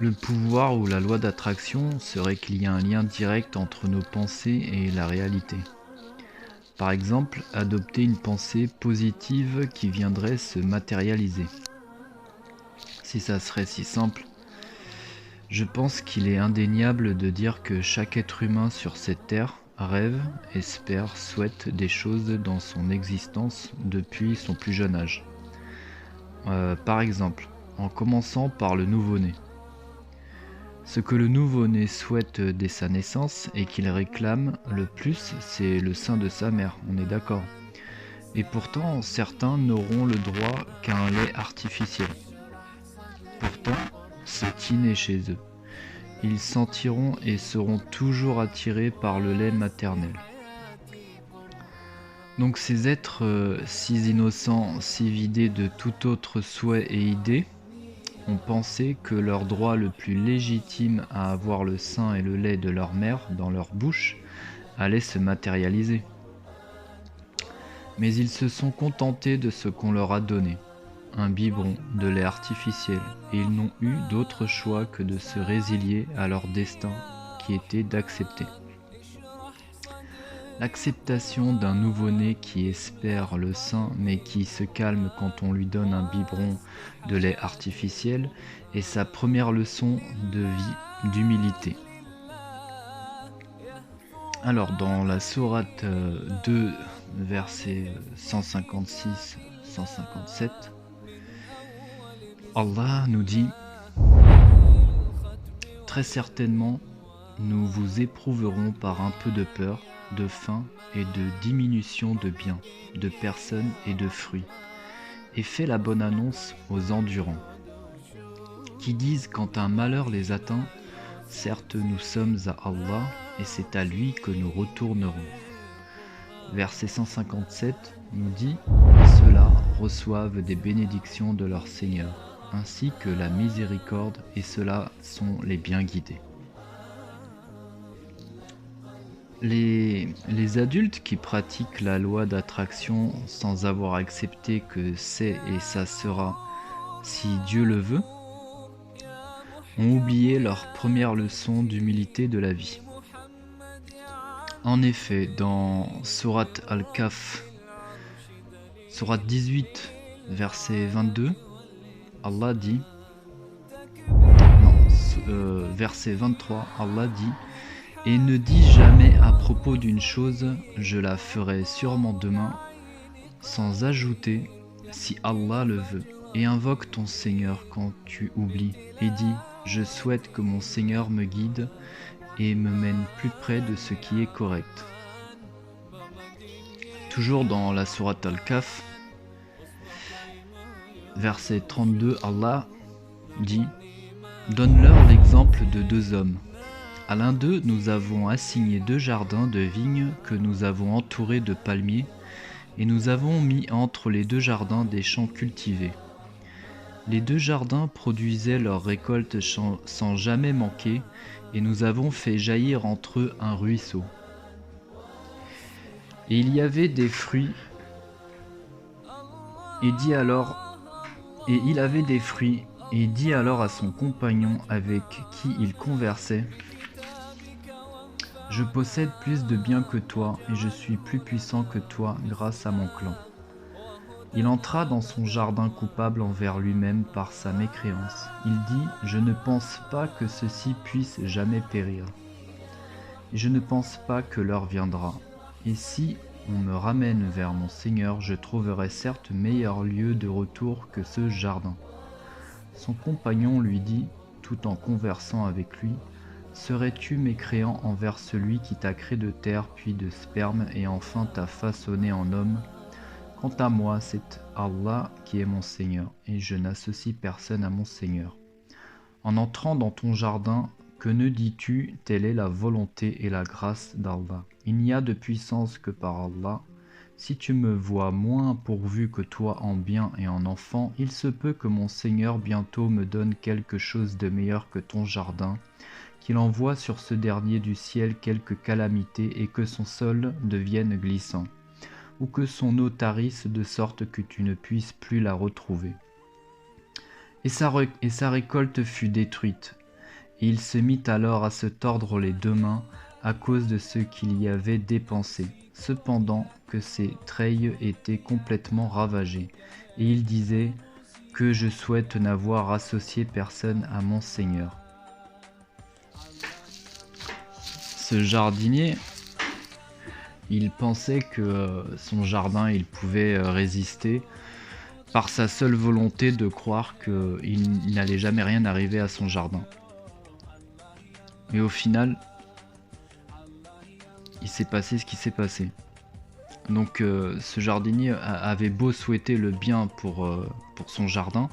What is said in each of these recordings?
Le pouvoir ou la loi d'attraction serait qu'il y a un lien direct entre nos pensées et la réalité. Par exemple, adopter une pensée positive qui viendrait se matérialiser. Si ça serait si simple, je pense qu'il est indéniable de dire que chaque être humain sur cette terre rêve, espère, souhaite des choses dans son existence depuis son plus jeune âge. Par exemple, en commençant par le nouveau-né. Ce que le nouveau-né souhaite dès sa naissance et qu'il réclame le plus, c'est le sein de sa mère, on est d'accord. Et pourtant, certains n'auront le droit qu'à un lait artificiel. Pourtant, c'est inné chez eux. Ils sentiront et seront toujours attirés par le lait maternel. Donc ces êtres si innocents, si vidés de tout autre souhait et idée, ont pensé que leur droit le plus légitime à avoir le sein et le lait de leur mère dans leur bouche allait se matérialiser. Mais ils se sont contentés de ce qu'on leur a donné, un biberon de lait artificiel, et ils n'ont eu d'autre choix que de se résilier à leur destin qui était d'accepter. L'acceptation d'un nouveau-né qui espère le sein mais qui se calme quand on lui donne un biberon de lait artificiel est sa première leçon de vie d'humilité. Alors dans la sourate 2, verset 156-157, Allah nous dit « Très certainement, nous vous éprouverons par un peu de peur, de faim et de diminution de biens, de personnes et de fruits, et fais la bonne annonce aux endurants, qui disent quand un malheur les atteint, certes nous sommes à Allah et c'est à lui que nous retournerons. » Verset 157 nous dit « Ceux-là reçoivent des bénédictions de leur Seigneur, ainsi que la miséricorde, et ceux-là sont les bien guidés. » Les adultes qui pratiquent la loi d'attraction sans avoir accepté que c'est et ça sera si Dieu le veut, ont oublié leur première leçon d'humilité de la vie. En effet, dans Sourate Al-Kahf, Sourate 18, verset 22, Allah dit, verset 23, Allah dit « Et ne dis jamais à propos d'une chose, je la ferai sûrement demain, sans ajouter, si Allah le veut. Et invoque ton Seigneur quand tu oublies, et dis, je souhaite que mon Seigneur me guide et me mène plus près de ce qui est correct. » Toujours dans la sourate Al-Kahf, verset 32, Allah dit « Donne-leur l'exemple de deux hommes. À l'un d'eux, nous avons assigné 2 jardins de vignes que nous avons entourés de palmiers, et nous avons mis entre les 2 jardins des champs cultivés. Les 2 jardins produisaient leurs récoltes sans jamais manquer, et nous avons fait jaillir entre eux un ruisseau. Et il y avait des fruits, et il avait des fruits, et il dit alors à son compagnon avec qui il conversait, « Je possède plus de biens que toi, et je suis plus puissant que toi grâce à mon clan. » Il entra dans son jardin coupable envers lui-même par sa mécréance. Il dit « Je ne pense pas que ceci puisse jamais périr. Et je ne pense pas que l'heure viendra. Et si on me ramène vers mon Seigneur, je trouverai certes meilleur lieu de retour que ce jardin. » Son compagnon lui dit, tout en conversant avec lui, « Serais-tu mécréant envers celui qui t'a créé de terre puis de sperme et enfin t'a façonné en homme ? Quant à moi, c'est Allah qui est mon Seigneur, et je n'associe personne à mon Seigneur. En entrant dans ton jardin, que ne dis-tu ? Telle est la volonté et la grâce d'Allah. Il n'y a de puissance que par Allah. Si tu me vois moins pourvu que toi en bien et en enfants, il se peut que mon Seigneur bientôt me donne quelque chose de meilleur que ton jardin, qu'il envoie sur ce dernier du ciel quelque calamité et que son sol devienne glissant, ou que son eau tarisse de sorte que tu ne puisses plus la retrouver. Et sa récolte fut détruite, Et il se mit alors à se tordre les deux mains à cause de ce qu'il y avait dépensé, cependant que ses treilles étaient complètement ravagées. Et il disait que je souhaite n'avoir associé personne à mon Seigneur. Ce jardinier, il pensait que son jardin, il pouvait résister par sa seule volonté de croire qu'il n'allait jamais rien arriver à son jardin. Mais au final, il s'est passé ce qui s'est passé. Donc ce jardinier avait beau souhaiter le bien pour son jardin,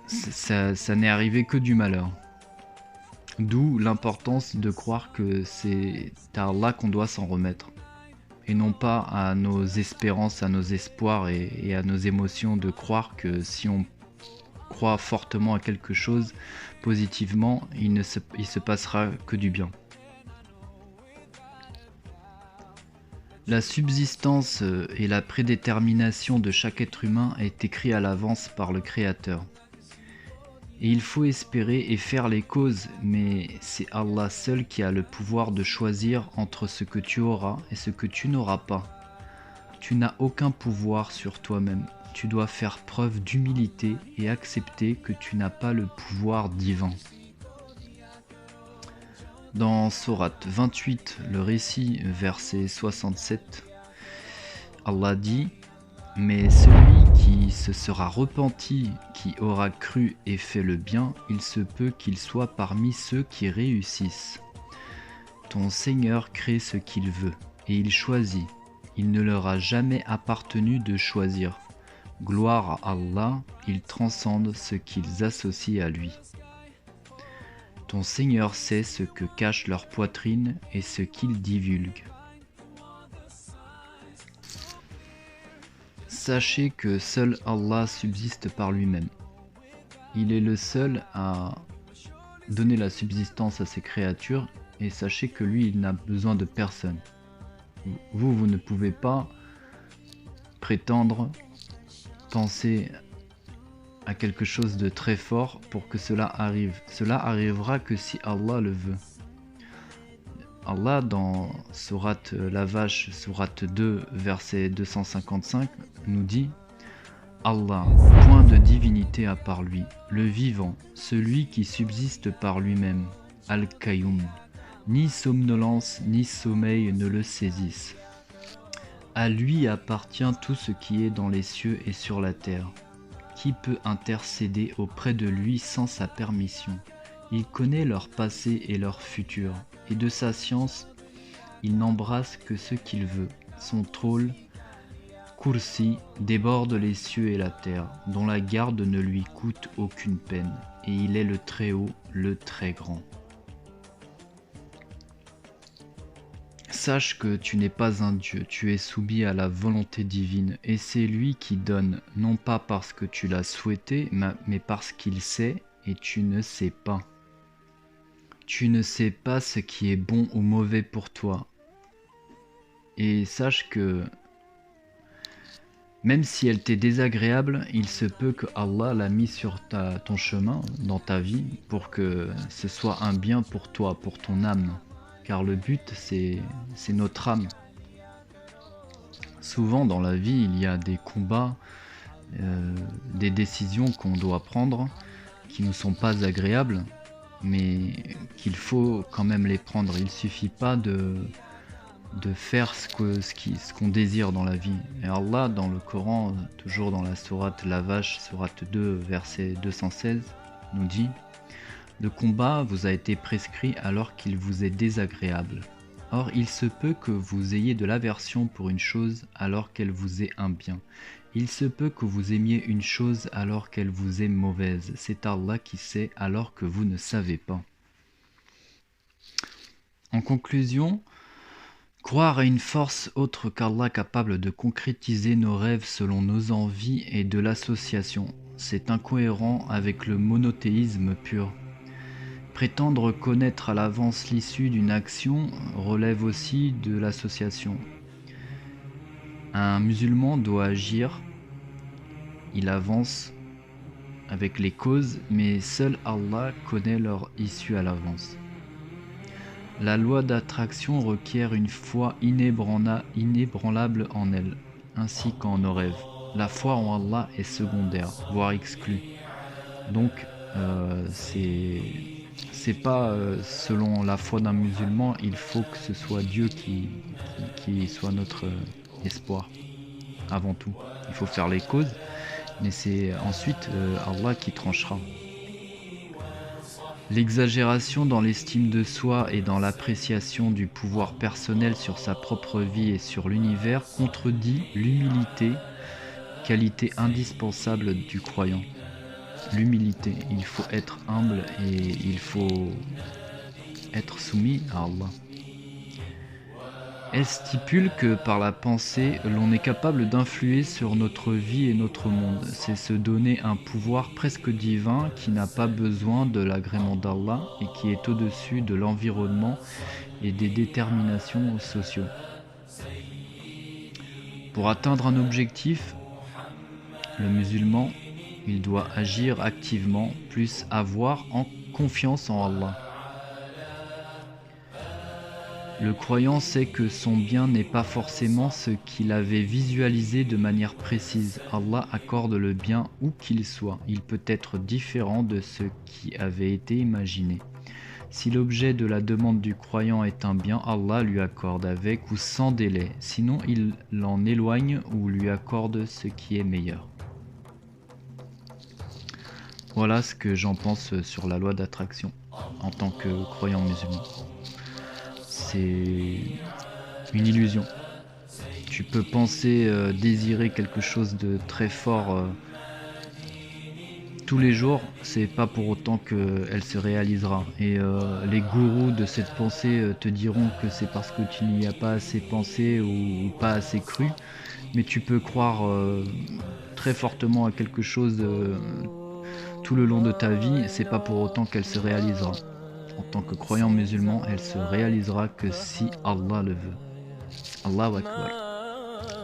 ça n'est arrivé que du malheur. D'où l'importance de croire que c'est à Allah qu'on doit s'en remettre. Et non pas à nos espérances, à nos espoirs et à nos émotions, de croire que si on croit fortement à quelque chose positivement, il se passera que du bien. La subsistance et la prédétermination de chaque être humain est écrite à l'avance par le Créateur. Et il faut espérer et faire les causes, mais c'est Allah seul qui a le pouvoir de choisir entre ce que tu auras et ce que tu n'auras pas. Tu n'as aucun pouvoir sur toi-même. Tu dois faire preuve d'humilité et accepter que tu n'as pas le pouvoir divin. Dans Sourate 28, le récit, verset 67, Allah dit « Mais celui qui se sera repenti, qui aura cru et fait le bien, il se peut qu'il soit parmi ceux qui réussissent. Ton Seigneur crée ce qu'il veut, et il choisit. Il ne leur a jamais appartenu de choisir. Gloire à Allah, ils transcendent ce qu'ils associent à lui. Ton Seigneur sait ce que cache leur poitrine et ce qu'ils divulguent. » Sachez que seul Allah subsiste par lui-même. Il est le seul à donner la subsistance à ses créatures, et sachez que lui, il n'a besoin de personne. Vous ne pouvez pas prétendre, penser à quelque chose de très fort pour que cela arrive. Cela arrivera que si Allah le veut. Allah, dans Sourate la Vache, Sourate 2, verset 255, nous dit « Allah, point de divinité à part lui, le vivant, celui qui subsiste par lui-même, Al-Qayyum, ni somnolence ni sommeil ne le saisissent. À lui appartient tout ce qui est dans les cieux et sur la terre. Qui peut intercéder auprès de lui sans sa permission? Il connaît leur passé et leur futur, et de sa science, il n'embrasse que ce qu'il veut. Son trône, Kursi, déborde les cieux et la terre, dont la garde ne lui coûte aucune peine, et il est le Très-Haut, le Très-Grand. Sache que tu n'es pas un Dieu, tu es soumis à la volonté divine, et c'est lui qui donne, non pas parce que tu l'as souhaité, mais parce qu'il sait, et tu ne sais pas. Tu ne sais pas ce qui est bon ou mauvais pour toi. Et sache que même si elle t'est désagréable, il se peut que Allah l'a mis sur ton chemin, dans ta vie, pour que ce soit un bien pour toi, pour ton âme. Car le but, c'est notre âme. Souvent dans la vie, il y a des combats, des décisions qu'on doit prendre, qui ne sont pas agréables, mais qu'il faut quand même les prendre. Il ne suffit pas de faire ce qu'on désire dans la vie. Et Allah, dans le Coran, toujours dans la sourate La Vache, sourate 2, verset 216, nous dit « Le combat vous a été prescrit alors qu'il vous est désagréable. Or, il se peut que vous ayez de l'aversion pour une chose alors qu'elle vous est un bien. Il se peut que vous aimiez une chose alors qu'elle vous est mauvaise. C'est Allah qui sait alors que vous ne savez pas. » En conclusion, croire à une force autre qu'Allah capable de concrétiser nos rêves selon nos envies et de l'association, c'est incohérent avec le monothéisme pur. Prétendre connaître à l'avance l'issue d'une action relève aussi de l'association. Un musulman doit agir, il avance avec les causes, mais seul Allah connaît leur issue à l'avance. La loi d'attraction requiert une foi inébranlable en elle, ainsi qu'en nos rêves. La foi en Allah est secondaire, voire exclue. Donc, c'est pas selon la foi d'un musulman, il faut que ce soit Dieu qui soit notre espoir, avant tout. Il faut faire les causes, mais c'est ensuite Allah qui tranchera. L'exagération dans l'estime de soi et dans l'appréciation du pouvoir personnel sur sa propre vie et sur l'univers contredit l'humilité, qualité indispensable du croyant. L'humilité, il faut être humble et il faut être soumis à Allah. Elle stipule que par la pensée, l'on est capable d'influer sur notre vie et notre monde. C'est se donner un pouvoir presque divin qui n'a pas besoin de l'agrément d'Allah et qui est au-dessus de l'environnement et des déterminations sociaux. Pour atteindre un objectif, le musulman, il doit agir activement, plus avoir en confiance en Allah. Le croyant sait que son bien n'est pas forcément ce qu'il avait visualisé de manière précise. Allah accorde le bien où qu'il soit. Il peut être différent de ce qui avait été imaginé. Si l'objet de la demande du croyant est un bien, Allah lui accorde avec ou sans délai. Sinon, il l'en éloigne ou lui accorde ce qui est meilleur. Voilà ce que j'en pense sur la loi d'attraction en tant que croyant musulman. C'est une illusion. Tu peux penser désirer quelque chose de très fort tous les jours, c'est pas pour autant qu'elle se réalisera. Et les gourous de cette pensée te diront que c'est parce que tu n'y as pas assez pensé ou pas assez cru, mais tu peux croire très fortement à quelque chose tout le long de ta vie, c'est pas pour autant qu'elle se réalisera. En tant que croyant musulman, elle se réalisera que si Allah le veut. Allahu Akbar.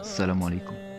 Salam alaikum.